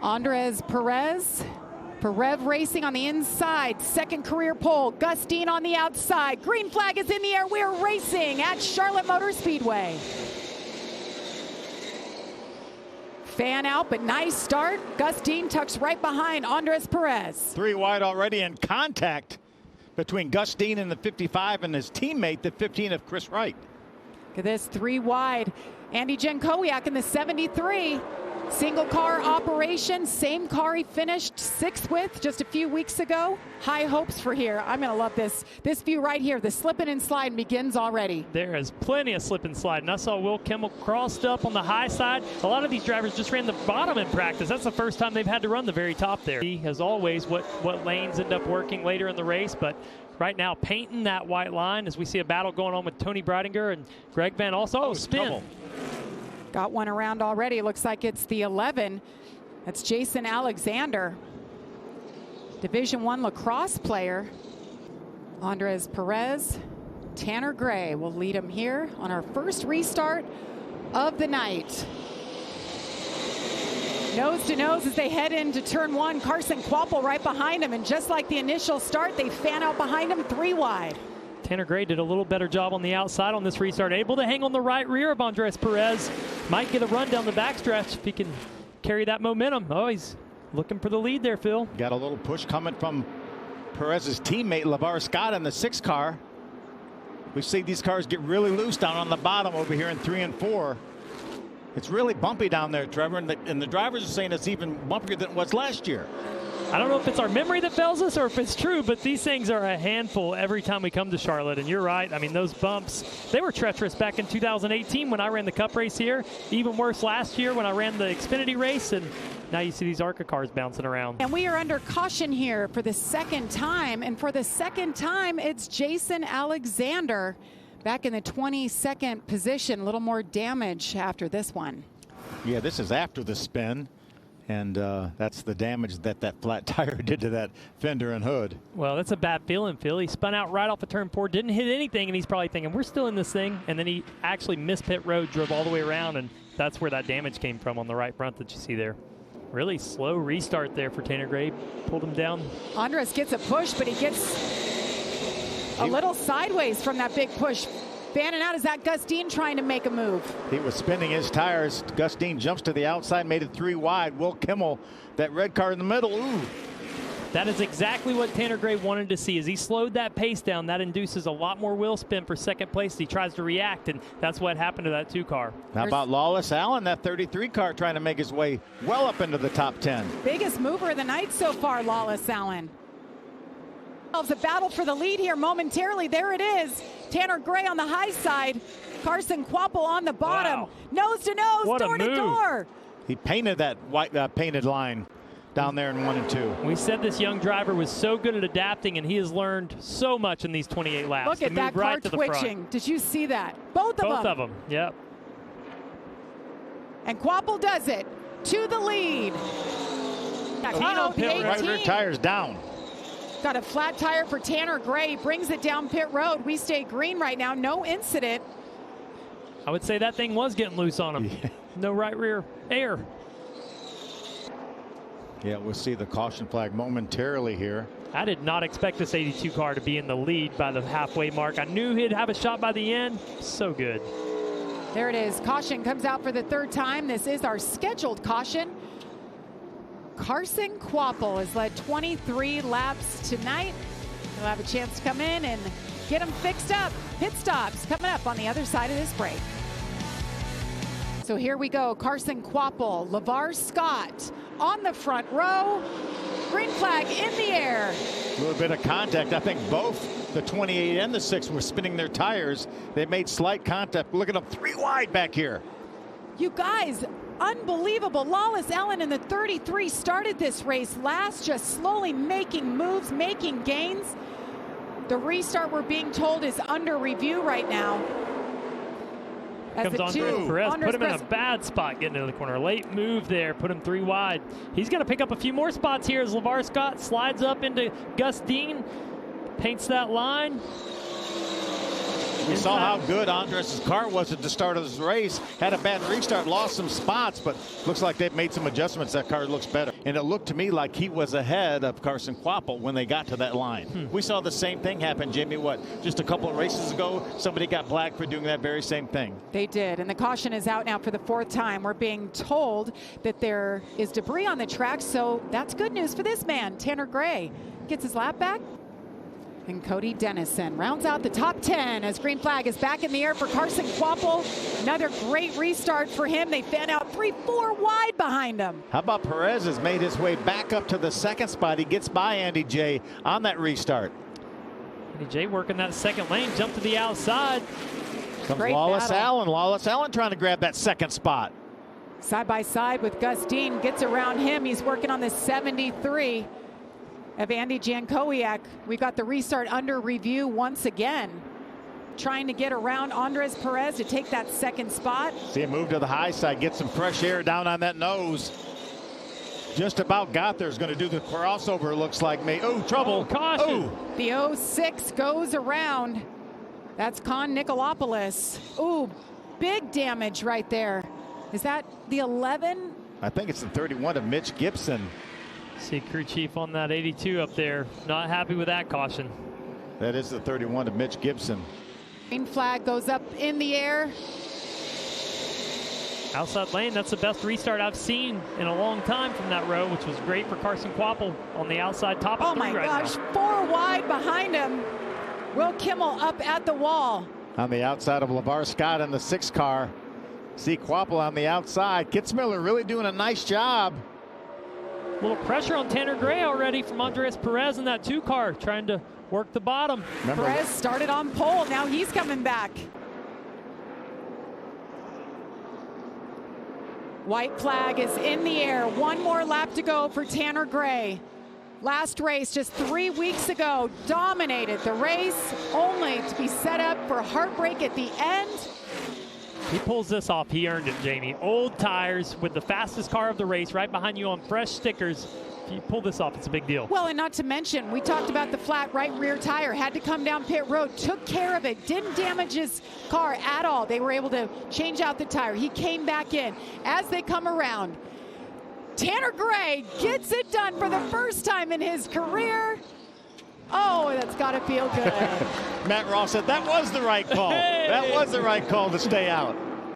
Andres Perez. Perez racing on the inside, second career pole. Gus Dean on the outside. Green flag is in the air. We're racing at Charlotte Motor Speedway. Fan out, but nice start. Gus Dean tucks right behind Andres Perez. 3 wide already, in contact between Gus Dean in the 55 and his teammate, the 15 of Chris Wright. Look at this, 3 wide. Andy Jankowiak in the 73. Single car operation, same car he finished 6th with just a few weeks ago. High hopes for here. I'm going to love this. This view right here, the slipping and sliding begins already. There is plenty of slip and slide. And I saw Will Kimmel crossed up on the high side. A lot of these drivers just ran the bottom in practice. That's the first time they've had to run the very top there. He, as always, what lanes end up working later in the race, but right now painting that white line as we see a battle going on with Tony Breidinger and Greg Van also. Oh, spin. Trouble. Got one around already. Looks like it's the 11. That's Jason Alexander, Division I lacrosse player. Andres Perez, Tanner Gray will lead him here on our first restart of the night. Nose to nose as they head into turn 1. Carson Kvapil right behind him, and just like the initial start, they fan out behind him 3 wide. Tanner Gray did a little better job on the outside on this restart, able to hang on the right rear of Andres Perez. Might get a run down the backstretch if he can carry that momentum. Oh, he's looking for the lead there, Phil. Got a little push coming from Perez's teammate, LeVar Scott, in the 6 car. We see these cars get really loose down on the bottom over here in 3 and 4. It's really bumpy down there, Trevor, and the drivers are saying it's even bumpier than it was last year. I don't know if it's our memory that fails us or if it's true, but these things are a handful every time we come to Charlotte. And you're right. I mean, those bumps, they were treacherous back in 2018 when I ran the Cup race here. Even worse last year when I ran the Xfinity race. And now you see these ARCA cars bouncing around. And we are under caution here for the 2nd time. And for the 2nd time, it's Jason Alexander back in the 22nd position. A little more damage after this one. Yeah, this is after the spin. And that's the damage that flat tire did to that fender and hood. Well, that's a bad feeling, Phil. He spun out right off of turn 4, didn't hit anything, and he's probably thinking, we're still in this thing. And then he actually missed pit road, drove all the way around, and that's where that damage came from on the right front that you see there. Really slow restart there for Tanner Gray. Pulled him down. Andres gets a push, but he gets a little sideways from that big push. Fanning out, is that Gus Dean trying to make a move? He was spinning his tires. Gus Dean jumps to the outside, made it 3 wide. Will Kimmel, that red car in the middle. Ooh. That is exactly what Tanner Gray wanted to see. As he slowed that pace down, that induces a lot more wheel spin for 2nd place. He tries to react, and that's what happened to that 2 car. How about Lawless Allen, that 33 car, trying to make his way well up into the top 10. Biggest mover of the night so far, Lawless Allen. A battle for the lead here momentarily. There it is. Tanner Gray on the high side. Carson Kvapil on the bottom. Wow. Nose to nose, What a door to move. door. He painted that white painted line down there in 1 and 2. We said this young driver was so good at adapting, and he has learned so much in these 28 laps. Look at that car right twitching. Did you see that? Both Both of them, yep. And Kvapil does it to the lead. on pit road. Right rear tires down. Got a flat tire for Tanner Gray, brings it down pit road. We stay green right now, no incident. I would say that thing was getting loose on him. Yeah. No right rear air. Yeah, we'll see the caution flag momentarily here. I did not expect this 82 car to be in the lead by the halfway mark. I knew he'd have a shot by the end. So good. There it is. Caution comes out for the 3rd time. This is our scheduled caution. Carson Kvapil has led 23 laps tonight. He'll have a chance to come in and get them fixed up. Pit stops coming up on the other side of this break. So here we go. Carson Kvapil, LeVar Scott on the front row. Green flag in the air. A little bit of contact. I think both the 28 and the 6 were spinning their tires. They made slight contact. Look at them 3 wide back here. You guys, unbelievable. Lawless Allen in the 33 started this race last, just slowly making moves, making gains. The restart, we're being told, is under review right now. Comes Andres Perez, put him in a bad spot getting into the corner. Late move there, put him 3 wide. He's going to pick up a few more spots here as LeVar Scott slides up into Gus Dean, paints that line. We saw how good Andres' car was at the start of this race. Had a bad restart, lost some spots, but looks like they've made some adjustments. That car looks better. And it looked to me like he was ahead of Carson Kvapil when they got to that line. We saw the same thing happen, Jamie, just a couple of races ago, somebody got black for doing that very same thing. They did, and the caution is out now for the 4th time. We're being told that there is debris on the track, so that's good news for this man. Tanner Gray gets his lap back. And Cody Dennison rounds out the top 10 as green flag is back in the air for Carson Kvapil. Another great restart for him. They fan out 3-4 wide behind him. How about Perez has made his way back up to the 2nd spot. He gets by Andy J on that restart. Andy J working that 2nd lane, jump to the outside. Comes Lawless Allen. Lawless Allen trying to grab that 2nd spot. Side by side with Gus Dean, gets around him. He's working on the 73 of Andy Jankowiak. We've got the restart under review once again. Trying to get around Andres Perez to take that 2nd spot. See him move to the high side, get some fresh air down on that nose. Just about got there. Is going to do the crossover, looks like me. Oh, trouble. Caution. Oh. The 06 goes around. That's Con Nicolopoulos. Ooh, big damage right there. Is that the 11? I think it's the 31 of Mitch Gibson. See crew chief on that 82 up there. Not happy with that caution. That is the 31 of Mitch Gibson. Green flag goes up in the air. Outside lane, that's the best restart I've seen in a long time from that row, which was great for Carson Kvapil on the outside top of 3 my right gosh, now. 4 wide behind him. Will Kimmel up at the wall. On the outside of LeVar Scott in the 6 car. See Kvapil on the outside. Kitzmiller really doing a nice job. A little pressure on Tanner Gray already from Andres Perez in that 2 car, trying to work the bottom. Remember, Perez started on pole. Now he's coming back. White flag is in the air. 1 more lap to go for Tanner Gray. Last race just 3 weeks ago, dominated the race, only to be set up for heartbreak at the end. He pulls this off. He earned it, Jamie. Old tires with the fastest car of the race right behind you on fresh stickers. If you pull this off, it's a big deal. Well, and not to mention, we talked about the flat right rear tire. Had to come down pit road, took care of it, didn't damage his car at all. They were able to change out the tire. He came back in. As they come around, Tanner Gray gets it done for the first time in his career. Oh, that's got to feel good. Matt Ross said that was the right call. Hey. That was the right call to stay out.